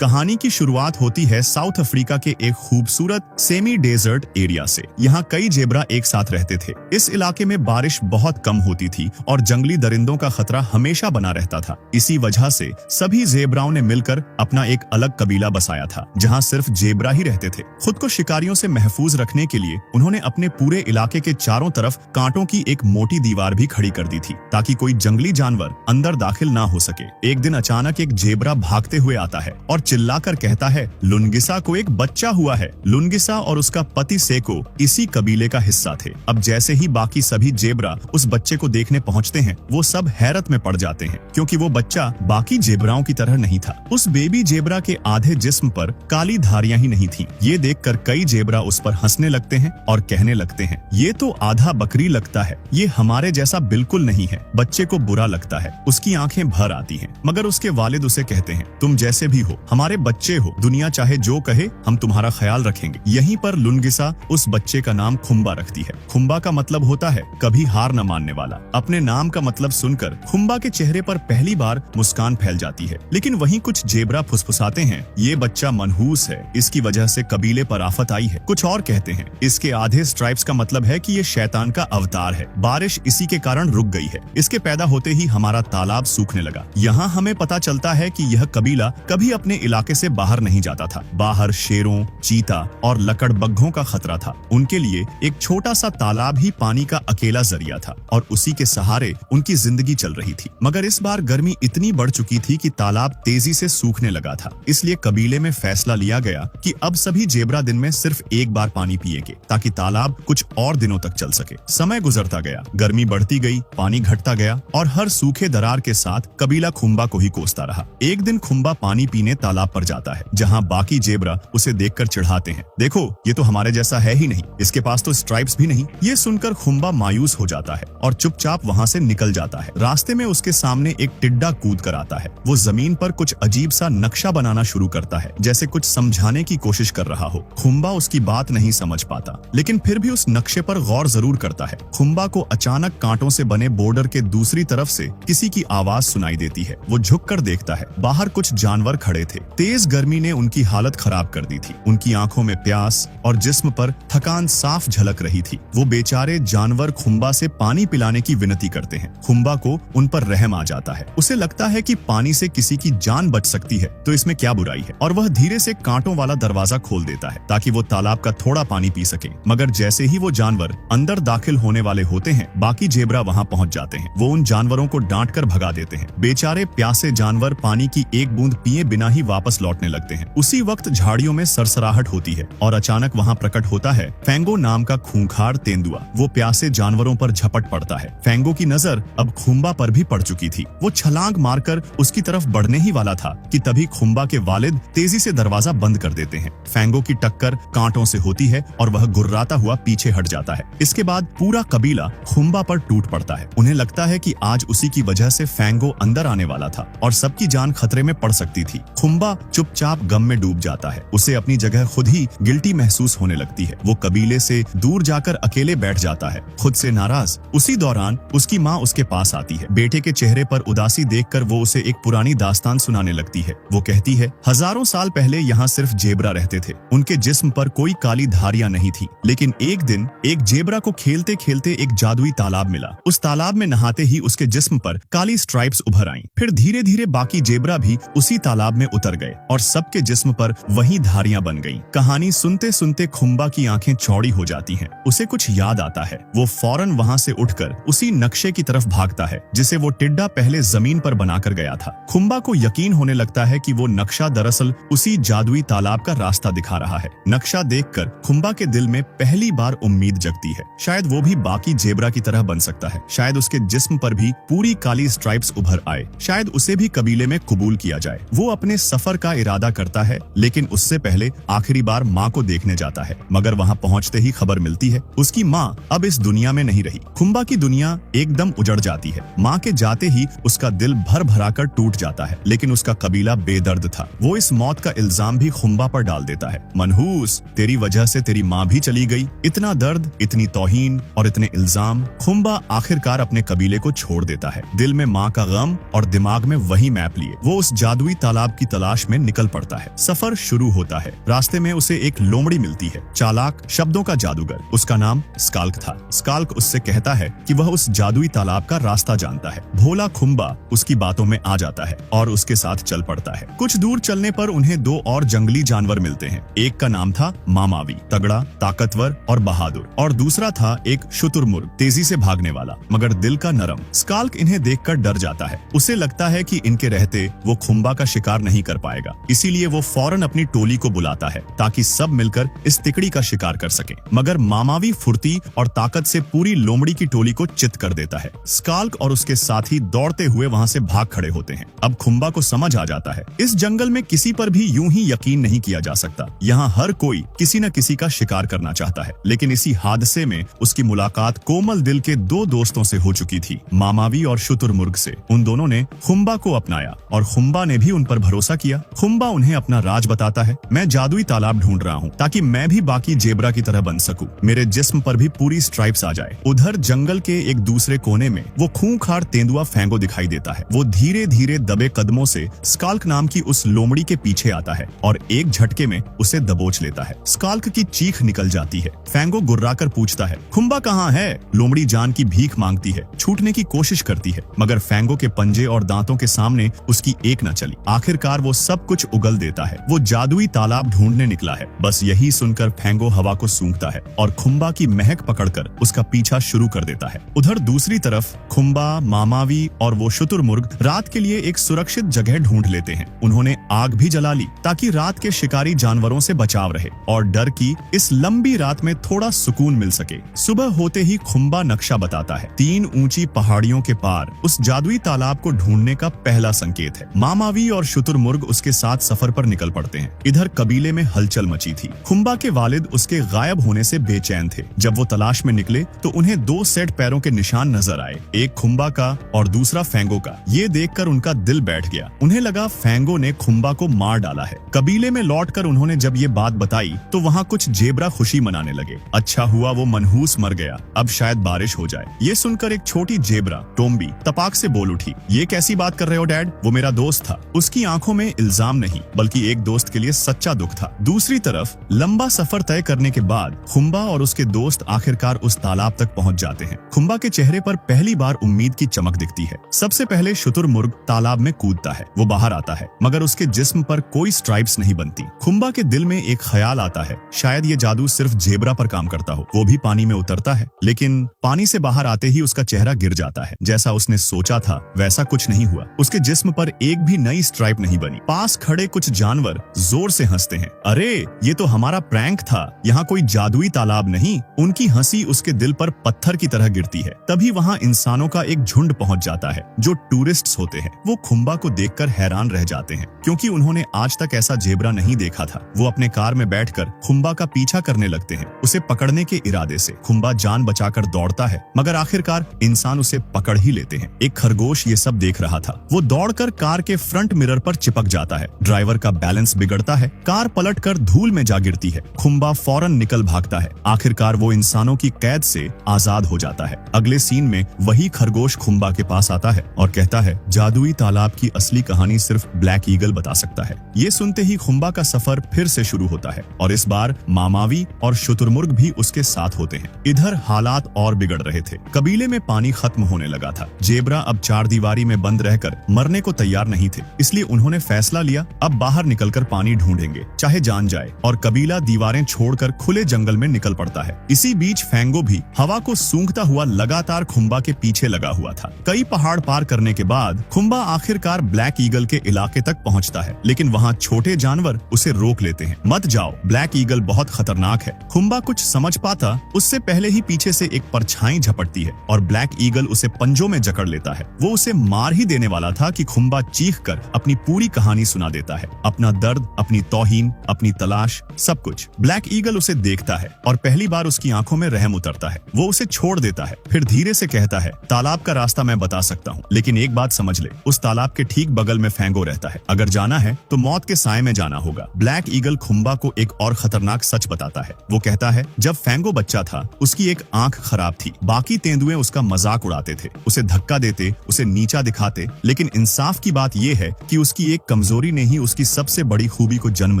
कहानी की शुरुआत होती है साउथ अफ्रीका के एक खूबसूरत सेमी डेजर्ट एरिया से। यहाँ कई जेब्रा एक साथ रहते थे। इस इलाके में बारिश बहुत कम होती थी और जंगली दरिंदों का खतरा हमेशा बना रहता था। इसी वजह से सभी जेब्राओं ने मिलकर अपना एक अलग कबीला बसाया था, जहाँ सिर्फ जेब्रा ही रहते थे। खुद को शिकारियों से महफूज रखने के लिए उन्होंने अपने पूरे इलाके के चारों तरफ कांटों की एक मोटी दीवार भी खड़ी कर दी थी, ताकि कोई जंगली जानवर अंदर दाखिल ना हो सके। एक दिन अचानक एक जेब्रा भागते हुए आता है और चिल्लाकर कहता है, लुनगिसा को एक बच्चा हुआ है। लुनगिसा और उसका पति सेको इसी कबीले का हिस्सा थे। अब जैसे ही बाकी सभी जेब्रा उस बच्चे को देखने पहुंचते हैं, वो सब हैरत में पड़ जाते हैं, क्योंकि वो बच्चा बाकी जेब्राओं की तरह नहीं था। उस बेबी जेब्रा के आधे जिस्म पर काली धारियां ही नहीं थीं। ये देखकर कई जेब्रा उस पर हंसने लगते हैं और कहने लगते हैं, ये तो आधा बकरी लगता है, ये हमारे जैसा बिल्कुल नहीं है। बच्चे को बुरा लगता है, उसकी आंखें भर आती हैं, मगर उसके वालिद उसे कहते हैं, तुम जैसे भी हो, हमारे बच्चे हो, दुनिया चाहे जो कहे, हम तुम्हारा ख्याल रखेंगे। यहीं पर लुनगिसा उस बच्चे का नाम खुम्बा रखती है। खुम्बा का मतलब होता है कभी हार न मानने वाला। अपने नाम का मतलब सुनकर खुम्बा के चेहरे पर पहली बार मुस्कान फैल जाती है, लेकिन वहीं कुछ जेब्रा फुसफुसाते हैं, ये बच्चा मनहूस है, इसकी वजह से कबीले पर आफत आई है। कुछ और कहते हैं, इसके आधे स्ट्राइप्स का मतलब है कि ये शैतान का अवतार है, बारिश इसी के कारण रुक गई है, इसके पैदा होते ही हमारा तालाब सूखने लगा। यहाँ हमें पता चलता है कि यह कबीला कभी अपने इलाके से बाहर नहीं जाता था। बाहर शेरों, चीता और लकड़बग्घों का खतरा था। उनके लिए एक छोटा सा तालाब ही पानी का अकेला जरिया था और उसी के सहारे उनकी जिंदगी चल रही थी। मगर इस बार गर्मी इतनी बढ़ चुकी थी कि तालाब तेजी से सूखने लगा था। इसलिए कबीले में फैसला लिया गया कि अब सभी जेब्रा दिन में सिर्फ एक बार पानी पिएंगे, ताकि तालाब कुछ और दिनों तक चल सके। समय गुजरता गया, गर्मी बढ़ती गई, पानी घटता गया और हर सूखे दरार के साथ कबीला खुम्बा को ही कोसता रहा। एक दिन खुम्बा पानी पीने तालाब पर जाता है, जहाँ बाकी जेब्रा उसे देखकर चिढ़ाते हैं, देखो ये तो हमारे जैसा है ही नहीं, इसके पास तो स्ट्राइप्स भी नहीं। ये सुनकर खुम्बा मायूस हो जाता है और चुपचाप वहाँ से निकल जाता है। रास्ते में उसके सामने एक टिड्डा कूद कर आता है। वो जमीन पर कुछ अजीब सा नक्शा बनाना शुरू करता है, जैसे कुछ समझाने की कोशिश कर रहा हो। खुम्बा उसकी बात नहीं समझ पाता, लेकिन फिर भी उस नक्शे पर गौर जरूर करता है। खुम्बा को अचानक कांटों से बने बॉर्डर के दूसरी तरफ से किसी की आवाज सुनाई देती है। वो झुककर देखता है, बाहर कुछ जानवर खड़े थे। तेज गर्मी ने उनकी हालत खराब कर दी थी। उनकी आंखों में प्यास और जिस्म पर थकान साफ झलक रही थी। वो बेचारे जानवर खुम्बा से पानी पिलाने की विनती करते हैं। खुम्बा को उन पर रहम आ जाता है। उसे लगता है कि पानी से किसी की जान बच सकती है, तो इसमें क्या बुराई है, और वह धीरे से कांटों वाला दरवाजा खोल देता है ताकि वो तालाब का थोड़ा पानी पी सके। मगर जैसे ही वो जानवर अंदर दाखिल होने वाले होते हैं, बाकी जेब्रा वहाँ पहुँच जाते हैं। वो उन जानवरों को डांट कर भगा देते हैं। बेचारे प्यासे जानवर पानी की एक बूंद पिए बिना ही वापस लौटने लगते हैं। उसी वक्त झाड़ियों में सरसराहट होती है और अचानक वहाँ प्रकट होता है फेंगो नाम का खूंखार तेंदुआ। वो प्यासे जानवरों पर झपट पड़ता है। फेंगो की नजर अब खुम्बा पर भी पड़ चुकी थी। वो छलांग मारकर उसकी तरफ बढ़ने ही वाला था कि तभी खुम्बा के वालिद तेजी से दरवाजा बंद कर देते हैं। फेंगो की टक्कर कांटों से होती है और वह गुर्राता हुआ पीछे हट जाता है। इसके बाद पूरा कबीला खुम्बा पर टूट पड़ता है। उन्हें लगता है कि आज उसी की वजह से फेंगो अंदर आने वाला था और सबकी जान खतरे में पड़ सकती थी। खुम्बा चुपचाप गम में डूब जाता है। उसे अपनी जगह खुद ही गिल्टी महसूस होने लगती है। वो कबीले से दूर जाकर अकेले बैठ जाता है, खुद से नाराज। उसी दौरान उसकी माँ उसके पास आती है। बेटे के चेहरे पर उदासी देखकर वो उसे एक पुरानी दास्तान सुनाने लगती है। वो कहती है, हजारों साल पहले यहाँ सिर्फ जेब्रा रहते थे। उनके जिस्म पर कोई काली धारियां नहीं थी, लेकिन एक दिन एक जेब्रा को खेलते खेलते एक जादुई तालाब मिला। उस तालाब में नहाते ही उसके जिस्म पर काली स्ट्राइप्स उभर आईं। फिर धीरे धीरे बाकी जेब्रा भी उसी तालाब में उतर गए और सबके जिस्म पर वही धारियां बन गईं। कहानी सुनते सुनते खुम्बा की आंखें चौड़ी हो जाती हैं। उसे कुछ याद आता है। वो फौरन वहां से उठकर उसी नक्शे की तरफ भागता है जिसे वो टिड्डा पहले जमीन पर बनाकर गया था। खुम्बा को यकीन होने लगता है कि वो नक्शा दरअसल उसी जादुई तालाब का रास्ता दिखा रहा है। नक्शा देखकर खुम्बा के दिल में पहली बार उम्मीद जगती है। शायद वो भी बाकी जेब्रा की तरह बन सकता है। शायद उसके जिस्म पर भी पूरी काली स्ट्राइप्स उभर आए। शायद उसे भी कबीले में कबूल किया जाए। वो अपने सफर का इरादा करता है, लेकिन उससे पहले आखिरी बार माँ को देखने जाता है। मगर वहाँ पहुँचते ही खबर मिलती है, उसकी माँ अब इस दुनिया में नहीं रही। खुम्बा की दुनिया एकदम उजड़ जाती है। माँ के जाते ही उसका दिल भर भरा कर टूट जाता है, लेकिन उसका कबीला बेदर्द था। वो इस मौत का इल्जाम भी खुम्बा पर डाल देता है। मनहूस, तेरी वजह से तेरी माँ भी चली गई। इतना दर्द, इतनी तौहीन और इतने इल्जाम। खुम्बा आखिरकार अपने कबीले को छोड़ देता है, दिल में माँ का गम और दिमाग में वही मैप लिए। वो उस जादुई तालाब की तलाश तलाश में निकल पड़ता है। सफर शुरू होता है। रास्ते में उसे एक लोमड़ी मिलती है, चालाक, शब्दों का जादूगर। उसका नाम स्काल्क था। स्काल्क उससे कहता है कि वह उस जादुई तालाब का रास्ता जानता है। भोला खुम्बा उसकी बातों में आ जाता है और उसके साथ चल पड़ता है। कुछ दूर चलने पर उन्हें दो और जंगली जानवर मिलते हैं। एक का नाम था मामावी, तगड़ा, ताकतवर और बहादुर, और दूसरा था एक शुतुरमुर्ग, तेजी से भागने वाला मगर दिल का नरम। स्काल्क इन्हें देखकर डर जाता है। उसे लगता है कि इनके रहते वो खुम्बा का शिकार नहीं कर पाएगा, इसीलिए वो फौरन अपनी टोली को बुलाता है ताकि सब मिलकर इस तिकड़ी का शिकार कर सके। मगर मामावी फुर्ती और ताकत से पूरी लोमड़ी की टोली को चित कर देता है। स्काल्क और उसके साथी दौड़ते हुए वहां से भाग खड़े होते हैं। अब खुम्बा को समझ आ जाता है इस जंगल में किसी पर भी यूं ही यकीन नहीं किया जा सकता। यहाँ हर कोई किसी न किसी का शिकार करना चाहता है। लेकिन इसी हादसे में उसकी मुलाकात कोमल दिल के दो दोस्तों से हो चुकी थी, मामावी और शुतुरमुर्ग से। उन दोनों ने खुम्बा को अपनाया और खुम्बा ने भी उन पर भरोसा किया। खुम्बा उन्हें अपना राज बताता है। मैं जादुई तालाब ढूंढ रहा हूँ ताकि मैं भी बाकी जेब्रा की तरह बन सकूं। मेरे जिस्म पर भी पूरी स्ट्राइप्स आ जाए। उधर जंगल के एक दूसरे कोने में वो खूंखार तेंदुआ फैंगो दिखाई देता है। वो धीरे धीरे दबे कदमों से स्काल्क नाम की उस लोमड़ी के पीछे आता है और एक झटके में उसे दबोच लेता है। स्काल्क की चीख निकल जाती है। फैंगो गुर्राकर पूछता है, खुम्बा कहाँ है? लोमड़ी जान की भीख मांगती है, छूटने की कोशिश करती है, मगर फैंगो के पंजे और दांतों के सामने उसकी एक न चली। आखिरकार वो सब कुछ उगल देता है। वो जादुई तालाब ढूंढने निकला है। बस यही सुनकर फैंगो हवा को सूंघता है और खुम्बा की महक पकड़कर उसका पीछा शुरू कर देता है। उधर दूसरी तरफ खुम्बा, मामावी और वो शुतुरमुर्ग रात के लिए एक सुरक्षित जगह ढूंढ लेते हैं। उन्होंने आग भी जला ली ताकि रात के शिकारी जानवरों से बचाव रहे और डर की इस लंबी रात में थोड़ा सुकून मिल सके। सुबह होते ही खुम्बा नक्शा बताता है। 3 ऊंची पहाड़ियों के पार उस जादुई तालाब को ढूंढने का पहला संकेत है। मामावी और शुतुरमुर्ग उसके साथ सफर पर निकल पड़ते हैं। इधर कबीले में हलचल मची थी। खुम्बा के वालिद उसके गायब होने से बेचैन थे। जब वो तलाश में निकले तो उन्हें 2 सेट पैरों के निशान नजर आए, एक खुम्बा का और दूसरा फैंगो का। ये देखकर उनका दिल बैठ गया। उन्हें लगा फैंगो ने खुम्बा को मार डाला है। कबीले में लौटकर उन्होंने जब ये बात बताई तो वहाँ कुछ जेब्रा खुशी मनाने लगे। अच्छा हुआ वो मनहूस मर गया, अब शायद बारिश हो जाए। ये सुनकर एक छोटी जेब्रा टोम्बी तपाक से बोल उठी, ये कैसी बात कर रहे हो डैड? वो मेरा दोस्त था। उसकी आंखों में इल्जाम नहीं बल्कि एक दोस्त के लिए सच्चा दुख था। दूसरी तरफ लंबा सफर तय करने के बाद खुम्बा और उसके दोस्त आखिरकार उस तालाब तक पहुंच जाते हैं। खुम्बा के चेहरे पर पहली बार उम्मीद की चमक दिखती है। सबसे पहले शुतुरमुर्ग तालाब में कूदता है। वो बाहर आता है मगर उसके जिस्म पर कोई स्ट्राइप्स नहीं बनती। खुम्बा के दिल में एक ख्याल आता है, शायद ये जादू सिर्फ जेब्रा पर काम करता हो। वो भी पानी में उतरता है, लेकिन पानी से बाहर आते ही उसका चेहरा गिर जाता है। जैसा उसने सोचा था वैसा कुछ नहीं हुआ। उसके जिस्म पर एक भी नई स्ट्राइप नहीं बनी। पास खड़े कुछ जानवर जोर से हंसते हैं। अरे ये तो हमारा प्रैंक था, यहाँ कोई जादुई तालाब नहीं। उनकी हंसी उसके दिल पर पत्थर की तरह गिरती है। तभी वहाँ इंसानों का एक झुंड पहुंच जाता है जो टूरिस्ट्स होते हैं। वो खुम्बा को देखकर हैरान रह जाते हैं क्योंकि उन्होंने आज तक ऐसा जेब्रा नहीं देखा था। वो अपने कार में बैठकर खुम्बा का पीछा करने लगते हैं, उसे पकड़ने के इरादे से। खुम्बा जान बचाकर दौड़ता है मगर आखिरकार इंसान उसे पकड़ ही लेते हैं। एक खरगोश ये सब देख रहा था। वो दौड़कर कार के फ्रंट मिरर पर चिपक जाता है। ड्राइवर का बैलेंस बिगड़ता है, कार पलटकर धूल में जा गिरती है। खुम्बा फौरन निकल भागता है। आखिरकार वो इंसानों की कैद से आजाद हो जाता है। अगले सीन में वही खरगोश खुम्बा के पास आता है और कहता है, जादुई तालाब की असली कहानी सिर्फ ब्लैक ईगल बता सकता है। ये सुनते ही खुम्बा का सफर फिर से शुरू होता है और इस बार मामावी और शुतुरमुर्ग भी उसके साथ होते हैं। इधर हालात और बिगड़ रहे थे। कबीले में पानी खत्म होने लगा था। जेब्रा अब 4 दीवारी में बंद रहकर मरने को तैयार नहीं थे, इसलिए उन्होंने फैसला लिया अब बाहर निकलकर पानी ढूंढेंगे चाहे जान जाए। और कबीला दीवारें छोड़कर खुले जंगल में निकल पड़ता है। इसी बीच फैंगो भी हवा को सूंघता हुआ लगातार खुम्बा के पीछे लगा हुआ था। कई पहाड़ पार करने के बाद खुम्बा आखिरकार ब्लैक ईगल के इलाके तक पहुंचता है, लेकिन वहाँ छोटे जानवर उसे रोक लेते हैं। मत जाओ, ब्लैक ईगल बहुत खतरनाक है। खुम्बा कुछ समझ पाता उससे पहले ही पीछे से एक परछाई झपटती है और ब्लैक ईगल उसे पंजों में जकड़ लेता है। वो उसे मार ही देने वाला था कि खुम्बा चीख कर अपनी पूरी कहानी सुना देता है, अपना दर्द, अपनी तौहीन, अपनी तलाश, सब कुछ। ब्लैक ईगल उसे देखता है और पहली बार उसकी आंखों में रहम उतरता है। वो उसे छोड़ देता है, फिर धीरे से कहता है, तालाब का रास्ता मैं बता सकता हूँ, लेकिन एक बात समझ ले, उस तालाब के ठीक बगल में फैंगो रहता है। अगर जाना है तो मौत के साए में जाना होगा। ब्लैक ईगल खुम्बा को एक और खतरनाक सच बताता है। वो कहता है, जब फैंगो बच्चा था उसकी एक आंख खराब थी। बाकी तेंदुए उसका मजाक उड़ाते थे, उसे धक्का देते, उसे नीचा दिखाते, लेकिन इंसाफ की बात यह है कि उसकी एक कमजोरी ने ही उसकी सबसे बड़ी खूबी को जन्म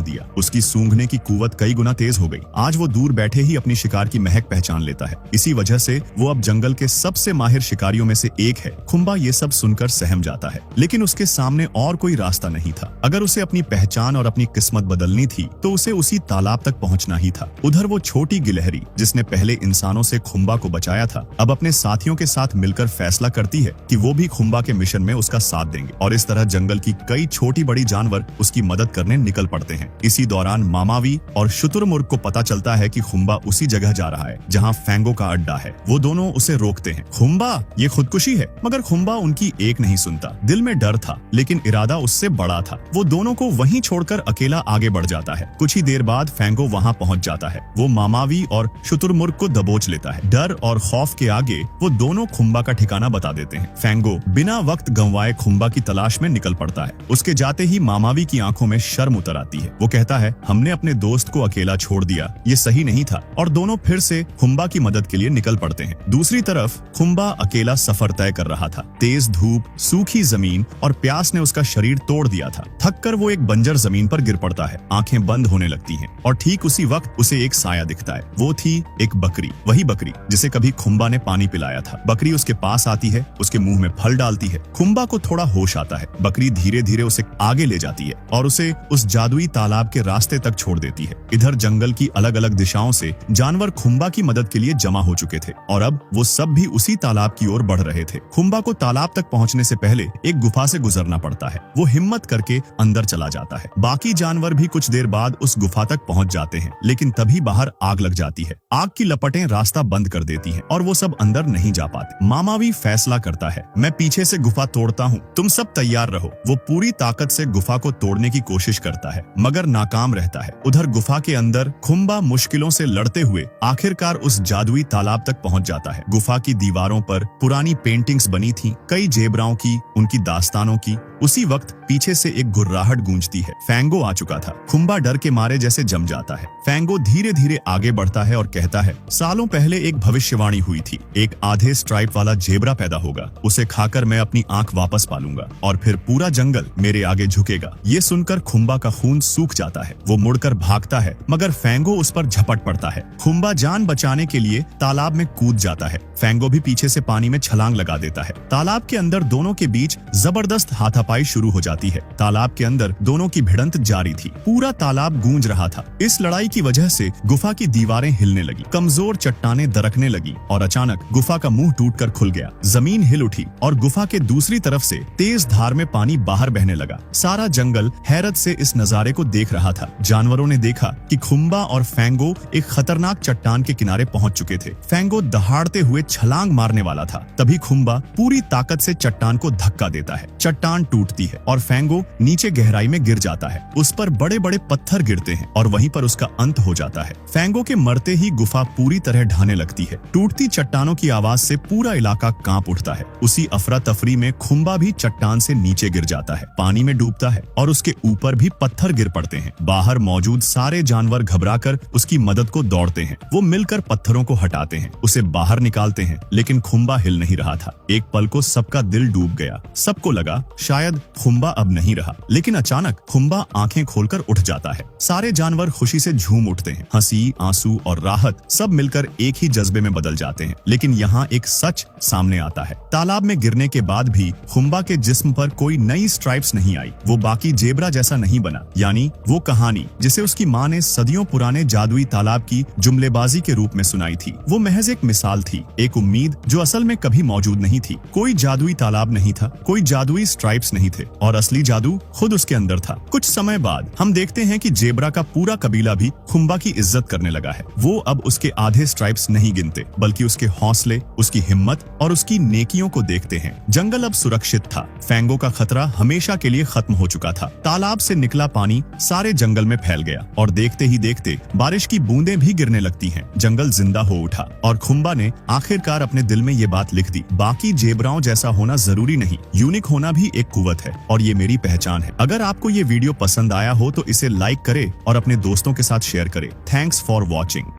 दिया। उसकी सूंघने की कुवत कई गुना तेज हो गई। आज वो दूर बैठे ही अपनी शिकार की महक पहचान लेता है। इसी वजह से वो अब जंगल के सबसे माहिर शिकारियों में से एक है। खुम्बा ये सब सुनकर सहम जाता है, लेकिन उसके सामने और कोई रास्ता नहीं था। अगर उसे अपनी पहचान और अपनी किस्मत बदलनी थी तो उसे उसी तालाब तक पहुंचना ही था। उधर वो छोटी गिलहरी, जिसने पहले इंसानों से खुम्बा को बचाया था, अब अपने साथियों के साथ मिलकर फैसला करती है कि वो भी खुम्बा के मिशन में उसका साथ देंगे। और इस तरह जंगल की कई छोटी बड़ी जानवर उसकी मदद करने निकल पड़ते हैं। इसी दौरान मामावी और शुतुरमुर्ग को पता चलता है कि खुम्बा उसी जगह जा रहा है जहाँ फैंगो का अड्डा है। वो दोनों उसे रोकते हैं। खुम्बा, ये खुदकुशी है। मगर खुम्बा उनकी एक नहीं सुनता। दिल में डर था, लेकिन इरादा उससे बड़ा था। वो दोनों को वहीं छोड़कर अकेला आगे बढ़ जाता है। कुछ ही देर बाद फैंगो वहाँ पहुँच जाता है। वो मामावी और शुतुरमुर्ग को दबोच लेता है। डर और खौफ के आगे वो दोनों खुम्बा का ठिकाना बता देते हैं। फैंगो बिना वक्त गंवाए खुम्बा की तलाश में निकल पड़ता है। उसके जाते ही मामावी की आंखों में शर्म उतर आती है। वो कहता है, हमने अपने दोस्त को अकेला छोड़ दिया, ये सही नहीं था। और दोनों फिर से खुम्बा की मदद के लिए निकल पड़ते हैं। दूसरी तरफ खुम्बा अकेला सफर तय कर रहा था। तेज धूप, सूखी जमीन और प्यास ने उसका शरीर तोड़ दिया था। थककर वो एक बंजर जमीन पर गिर पड़ता है। आंखें बंद होने लगती हैं और ठीक उसी वक्त उसे एक साया दिखता है। वो थी एक बकरी, वही बकरी जिसे कभी खुम्बा ने पानी पिलाया था। बकरी उसके पास आती है, उसके मुंह में फल डालती है। खुम्बा को थोड़ा होश आता है। बकरी धीरे धीरे उसे आगे ले जाती है और उसे उस जादुई तालाब के रास्ते तक छोड़ देती है। इधर जंगल की अलग अलग दिशाओं से जानवर खुम्बा की मदद के लिए जमा हो चुके थे और अब वो सब भी उसी तालाब की ओर बढ़ रहे थे। खुम्बा को तालाब तक पहुंचने से पहले एक गुफा से गुजरना पड़ता है। वो हिम्मत करके अंदर चला जाता है। बाकी जानवर भी कुछ देर बाद उस गुफा तक पहुंच जाते हैं, लेकिन तभी बाहर आग लग जाती है। आग की लपटें रास्ता बंद कर देती हैं और वो सब अंदर नहीं जा पाते। मामावी फैसला करता है, मैं पीछे से गुफा तोड़ता हूँ, तुम सब तैयार रहो। वो पूरी ताकत से गुफा को तोड़ने की कोशिश करता है, मगर नाकाम रहता है। उधर गुफा के अंदर खुम्बा मुश्किलों से लड़ते हुए आखिरकार उस जादुई तालाब तक पहुंच जाता है। गुफा की दीवारों पर पुरानी पेंटिंग्स बनी थी, कई जेबराओं की, उनकी दास्तानों की। उसी वक्त पीछे से एक गुर्राहट गूंजती है। फैंगो आ चुका था। खुम्बा डर के मारे जैसे जम जाता है। फैंगो धीरे धीरे आगे बढ़ता है और कहता है, सालों पहले एक भविष्यवाणी हुई थी, एक आधे स्ट्राइप वाला जेबरा पैदा होगा, उसे खाकर मैं अपनी आंख वापस पालूंगा और फिर पूरा जंगल मेरे आगे झुकेगा। ये सुनकर खुम्बा का खून सूख जाता है। वो मुड़कर भागता है, मगर फैंगो उस पर झपट पड़ता है। खुम्बा जान बचाने के लिए तालाब में कूद जाता है। फैंगो भी पीछे से पानी में छलांग लगा देता है। तालाब के अंदर दोनों के बीच जबरदस्त हाथापाई शुरू हो जाती है। तालाब के अंदर दोनों की भिड़ंत जारी थी। पूरा तालाब गूंज रहा था। इस लड़ाई की वजह से गुफा की दीवारें हिलने लगी, कमजोर चट्टानें दरकने लगी और अचानक गुफा का मुंह टूटकर खुल गया। जमीन हिल उठी और गुफा के दूसरी तरफ से तेज धार में पानी बाहर बहने लगा। सारा जंगल हैरत से इस नजारे को देख रहा था। जानवरों ने देखा कि खुम्बा और फैंगो एक खतरनाक चट्टान के किनारे पहुंच चुके थे। फैंगो दहाड़ते हुए छलांग मारने वाला था, तभी खुम्बा पूरी ताकत से चट्टान को धक्का देता है। चट्टान टूटती है और फैंगो नीचे गहराई में गिर जाता है। उस पर बड़े बड़े पत्थर गिरते हैं और वहीं पर उसका अंत हो जाता है। फैंगो के मरते ही गुफा पूरी तरह ढहने लगती है। टूटती चट्टानों की आवाज से पूरा इलाका कांप उठता है। उसी अफरा तफरी में खुम्बा भी चट्टान से नीचे गिर जाता है, पानी में डूबता है और उसके ऊपर भी पत्थर गिर पड़ते हैं। बाहर मौजूद सारे जानवर घबराकर उसकी मदद को दौड़ते हैं। वो मिलकर पत्थरों को हटाते हैं, उसे बाहर निकालते हैं, लेकिन खुम्बा हिल नहीं रहा था। एक पल को सबका दिल डूब गया। सबको लगा शायद खुम्बा अब नहीं रहा, लेकिन अचानक खुम्बा आंखें खोलकर उठ जाता है। सारे जानवर खुशी से झूम उठते हैं। हंसी, आंसू और राहत सब मिलकर एक ही जज्बे में बदल जाते हैं। लेकिन यहाँ एक सच सामने आता है। तालाब में गिरने के बाद भी खुम्बा के जिस्म पर कोई नई स्ट्राइप्स नहीं आई। वो बाकी जेबरा जैसा नहीं बना। यानी वो कहानी जिसे उसकी माँ ने सदियों पुराने जादुई तालाब की जुमलेबाजी के रूप में सुनाई थी, वो महज एक मिसाल थी, एक उम्मीद जो असल में कभी मौजूद नहीं थी। कोई जादुई तालाब नहीं था, कोई जादुई स्ट्राइप्स नहीं थे और असली जादू खुद उसके अंदर था। कुछ समय बाद हम देखते हैं कि जेबरा का पूरा कबीला भी खुम्बा की इज्जत करने लगा है। वो अब उसके आधे स्ट्राइप्स नहीं गिनते, बल्कि उसके हौसले, उसकी हिम्मत और उसकी नेकियों को देखते हैं। जंगल अब सुरक्षित था। फैंगो का खतरा हमेशा के लिए खत्म हो चुका था। तालाब से निकला पानी सारे जंगल में फैल गया और देखते ही देखते बारिश की बूंदें भी गिरने लगती हैं। जंगल जिंदा हो उठा और खुम्बा ने आखिरकार अपने दिल में ये बात लिख दी, बाकी जेबराओं जैसा होना जरूरी नहीं, यूनिक होना भी एक कुवत है और ये मेरी पहचान है। अगर आपको ये वीडियो पसंद आया हो तो इसे लाइक करें और अपने दोस्तों के साथ शेयर करें। Thanks for watching.